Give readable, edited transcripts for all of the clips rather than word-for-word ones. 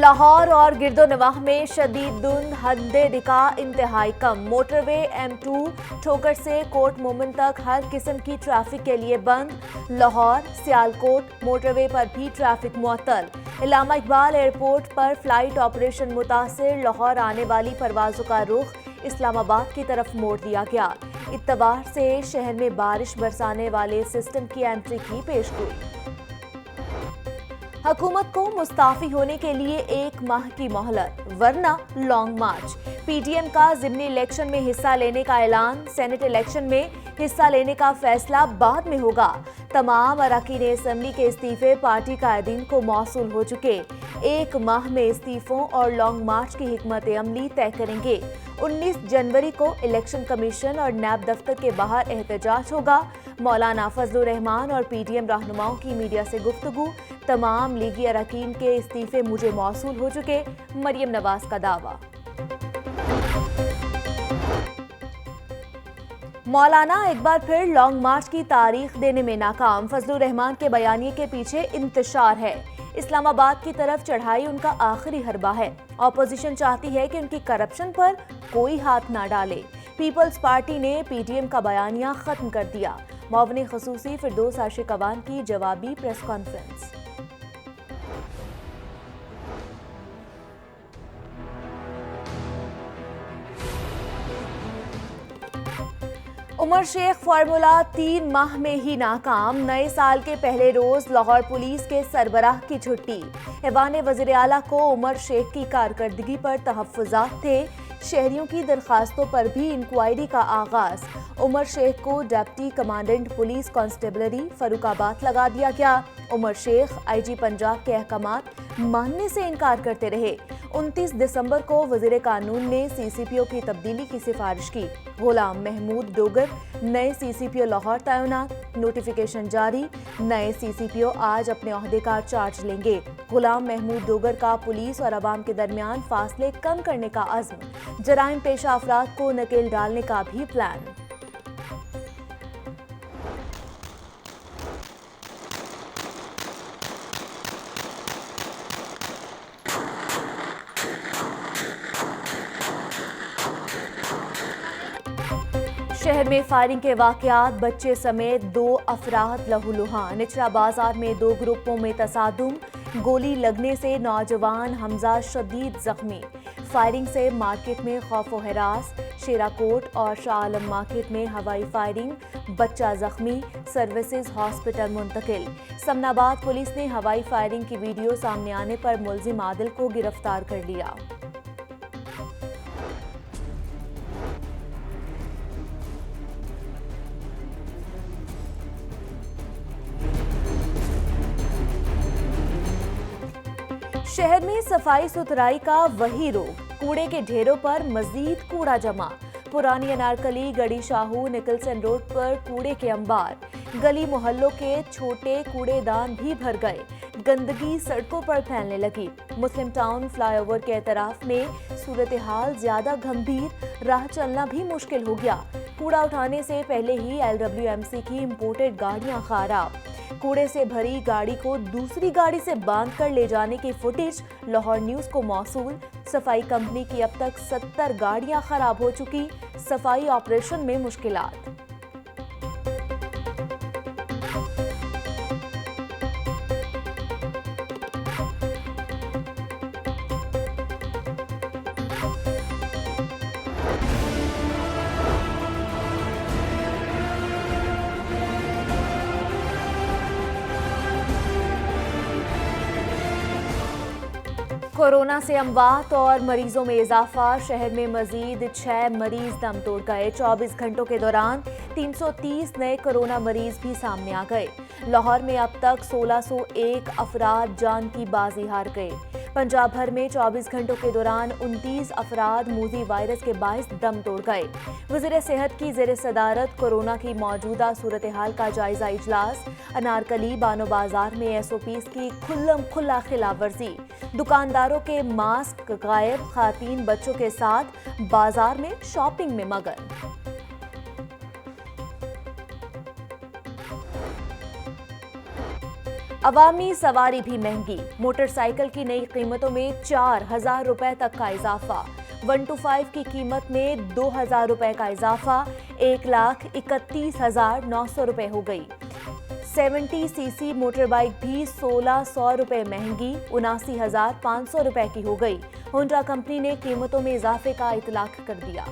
लाहौर और गिरदोनवाह में शदीद धुंध, हद्दे दिखा इंतहाई कम। मोटरवे M2 ठोकर से कोट मोमिन तक हर किस्म की ट्रैफिक के लिए बंद। लाहौर सियालकोट मोटरवे पर भी ट्रैफिक मुअत्तल। इल्लामा इकबाल एयरपोर्ट पर फ्लाइट ऑपरेशन मुतासिर। लाहौर आने वाली परवाजों का रुख इस्लामाबाद की तरफ मोड़ दिया गया। इत्तवार से शहर में बारिश बरसाने वाले सिस्टम की एंट्री की पेशगोई। हुकूमत को मुस्ताफी होने के लिए 1 माह की मोहलत, वरना लॉन्ग मार्च। PDM का ज़िमनी इलेक्शन में हिस्सा लेने का ऐलान। सेनेट इलेक्शन में हिस्सा लेने का फैसला बाद में होगा। तमाम अरकान असेंबली के इस्तीफे पार्टी कायदीन को मौसूल हो चुके। 1 माह में इस्तीफों और लॉन्ग मार्च की हिकमत अमली तय करेंगे। 19 जनवरी को इलेक्शन कमीशन और नैब दफ्तर के बाहर एहतजाज होगा। मौलाना फजलुर रहमान और PDM रहनुमाओं की मीडिया से गुफ्तगू। तमाम लीगी अरकान के इस्तीफे मुझे मौसूल हो चुके, मरियम नवाज का दावा। मौलाना एक बार फिर लॉन्ग मार्च की तारीख देने में नाकाम। फजलुर रहमान के बयानिए के पीछे इंतशार है। इस्लामाबाद की तरफ चढ़ाई उनका आखिरी हरबा है। ऑपोजिशन चाहती है कि उनकी करप्शन पर कोई हाथ ना डाले। पीपल्स पार्टी ने PDM का बयानिया खत्म कर दिया। मौवनी खसूसी फिरदौस आशिक अवान की जवाबी press conference. Umar Sheikh formula 3 माह में ही नाकाम। नए साल के पहले रोज लाहौर पुलिस के सरबराह की छुट्टी। ऐवान वज़ीर आला को उमर शेख की कारकर्दगी पर तहफ़्फ़ुज़ात थे। शहरियों की दरखास्तों पर भी इंक्वायरी का आगाज। उमर शेख को deputy commandant police constabulary Farrukhabad लगा दिया गया। उमर शेख IG पंजाब के अहकामात मानने से इनकार करते रहे। 29 दिसंबर को वज़ीर कानून ने CCPO की तब्दीली की सिफारिश की। गुलाम महमूद डोगर नए CCPO लाहौर तैनात। नोटिफिकेशन जारी। नए CCPO आज अपने ओहदे का चार्ज लेंगे। गुलाम महमूद डोगर का पुलिस और अवाम के दरमियान फासले कम करने का अज़्म। जराइम पेशा अफराद को नकेल डालने का भी प्लान। शहर में फायरिंग के वाकयात, बच्चे समेत 2 अफराद लहूलुहान। निचला बाजार में 2 ग्रुपों में तसादुम। गोली लगने से नौजवान हमजा शदीद जख्मी। फायरिंग से मार्केट में खौफ व हरास। शेराकोट और शाह आलम मार्केट में हवाई फायरिंग, बच्चा जख्मी। सर्विसेज हॉस्पिटल मुंतकिल। समनाबाद पुलिस ने हवाई फायरिंग की वीडियो सामने आने पर मुलजिम आदिल को गिरफ्तार कर लिया। शहर में सफाई सुथराई का वही रोग। कूड़े के ढेरों पर मजीद कूड़ा जमा। पुरानी अनारकली, गड़ी शाहू, निकलसन रोड पर कूड़े के अंबार। गली मोहल्लों के छोटे कूड़ेदान भी भर गए। गंदगी सड़कों पर फैलने लगी। मुस्लिम टाउन फ्लाईओवर के एतराफ में सूरत हाल ज्यादा गंभीर। राह चलना भी मुश्किल हो गया। कूड़ा उठाने से पहले ही LWMC की इंपोर्टेड गाड़ियां खराब। कूड़े से भरी गाड़ी को दूसरी गाड़ी से बांध कर ले जाने की फुटेज लाहौर न्यूज को मौसूल। सफाई कंपनी की अब तक 70 गाड़ियां खराब हो चुकी। सफाई ऑपरेशन में मुश्किलात। कोरोना से अमवात और मरीजों में इजाफा। शहर में मजीद 6 मरीज दम तोड़ गए। 24 घंटों के दौरान 330 नए कोरोना मरीज भी सामने आ गए। लाहौर में अब तक 1601 अफराद जान की बाजी हार गए। पंजाब भर में 24 घंटों के दौरान 29 अफराद मूजी वायरस के बाइस दम तोड़ गए। वज़ीर सेहत की ज़ेर सदारत कोरोना की मौजूदा सूरत हाल का जायजा इजलास। अनारकली बानो बाजार में SOPs की खुल्लम खुल्ला खिलाफवर्जी। दुकानदारों के मास्क गायब। खातीन बच्चों के साथ बाजार में शॉपिंग में मगन। अवामी सवारी भी महंगी, मोटरसाइकिल की नई कीमतों में 4,000 रुपए तक का इजाफा। 125 की कीमत में 2,000 रुपए का इजाफा, 1,31,900 रुपए हो गई। 70 सीसी मोटर बाइक भी 1,600 रुपए महंगी, 79,500 रुपए की हो गई। होंडा कंपनी ने कीमतों में इजाफे का इतलाक कर दिया।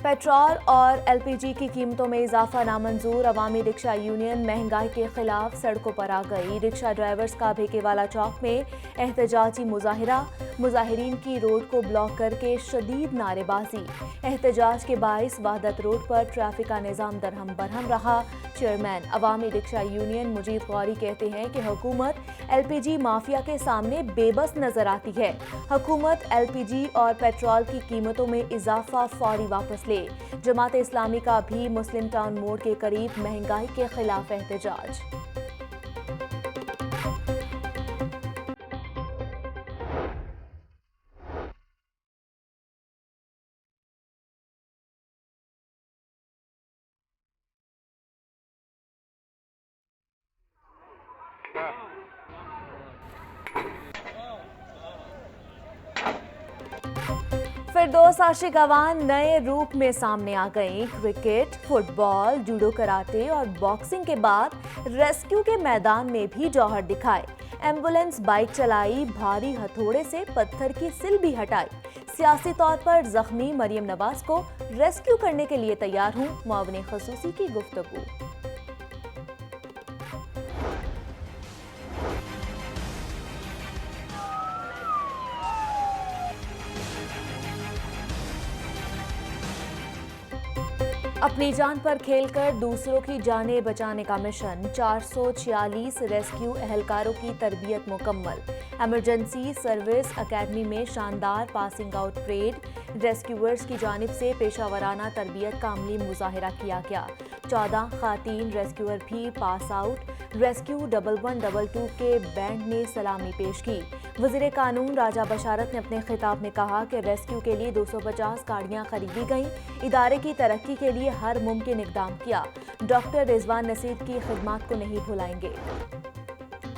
पेट्रोल और एलपीजी की कीमतों में इजाफा नामंजूर, अवामी रिक्शा यूनियन महंगाई के खिलाफ सड़कों पर आ गई। रिक्शा ड्राइवर्स का भेकेवाला चौक में एहतजाजी मुजाहिरा, मुजाहिरीन की रोड को ब्लॉक करके शदीद नारेबाजी। एहतजाज के बाइस वहदत रोड पर ट्रैफिक का निज़ाम दरहम बरहम रहा। चेयरमैन अवामी रिक्शा यूनियन मुजीब गौरी कहते हैं कि हुकूमत एलपीजी माफिया के सामने बेबस नजर आती है। हुकूमत एलपीजी और पेट्रोल की कीमतों में इजाफा फौरी वापस ले। जमात इस्लामी का भी मुस्लिम टाउन मोड़ के करीब महंगाई के खिलाफ एहतजाज। फिरदौस आशिक अवान नए रूप में सामने आ गई। क्रिकेट, फुटबॉल, जूडो, कराटे और बॉक्सिंग के बाद रेस्क्यू के मैदान में भी जौहर दिखाए। एम्बुलेंस बाइक चलाई, भारी हथौड़े से पत्थर की सिल भी हटाई। सियासी तौर पर जख्मी मरियम नवाज को रेस्क्यू करने के लिए तैयार हूं, मुआविन खसूसी की गुफ्तगू। अपनी जान पर खेलकर दूसरों की जानें बचाने का मिशन, 446 रेस्क्यू एहलकारों की तरबियत मुकम्मल। इमरजेंसी सर्विस एकेडमी में शानदार पासिंग आउट परेड। रेस्क्यूअर्स की जानिब से पेशावराना तरबियत का अमली मुजाहिरा किया गया। 14 खातीन रेस्क्यूअर भी पास आउट। रेस्क्यू 1122 के बैंड ने सलामी पेश की। वज़ीर कानून राजा बशारत ने अपने खिताब में कहा कि रेस्क्यू के लिए 250 गाड़ियां खरीदी गईं। इदारे की तरक्की के लिए हर मुमकिन इक़दाम किया। डॉक्टर रिजवान नसीब की खिदमत को नहीं भुलाएंगे।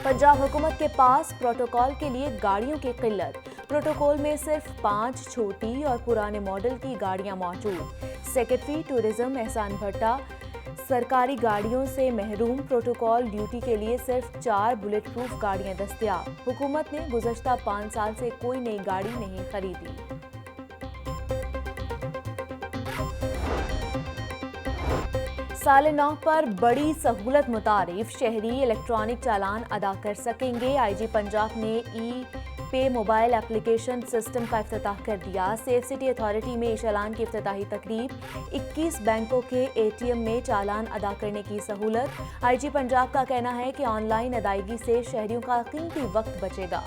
पंजाब हुकूमत के पास प्रोटोकॉल के लिए गाड़ियों की किल्लत। प्रोटोकॉल में सिर्फ 5 छोटी और पुराने मॉडल की गाड़ियां मौजूद। सेक्रेटरी टूरिज्म एहसान भट्टा सरकारी गाड़ियों से महरूम। प्रोटोकॉल ड्यूटी के लिए सिर्फ 4 बुलेट प्रूफ गाड़ियां दस्तयाब। हुकूमत ने गुज़श्ता 5 साल से कोई नई गाड़ी नहीं खरीदी। साल 9 पर बड़ी सहूलत मुतारिफ, शहरी इलेक्ट्रॉनिक चालान अदा कर सकेंगे। आईजी पंजाब ने ई पे मोबाइल एप्लीकेशन सिस्टम का इफ्तिताह कर दिया। सेफ सिटी अथॉरिटी में चालान की इफ्तिताही तकरीब। 21 बैंकों के एटीएम में चालान अदा करने की सहूलत। आईजी पंजाब का कहना है कि ऑनलाइन अदायगी से शहरियों का कीमती वक्त बचेगा।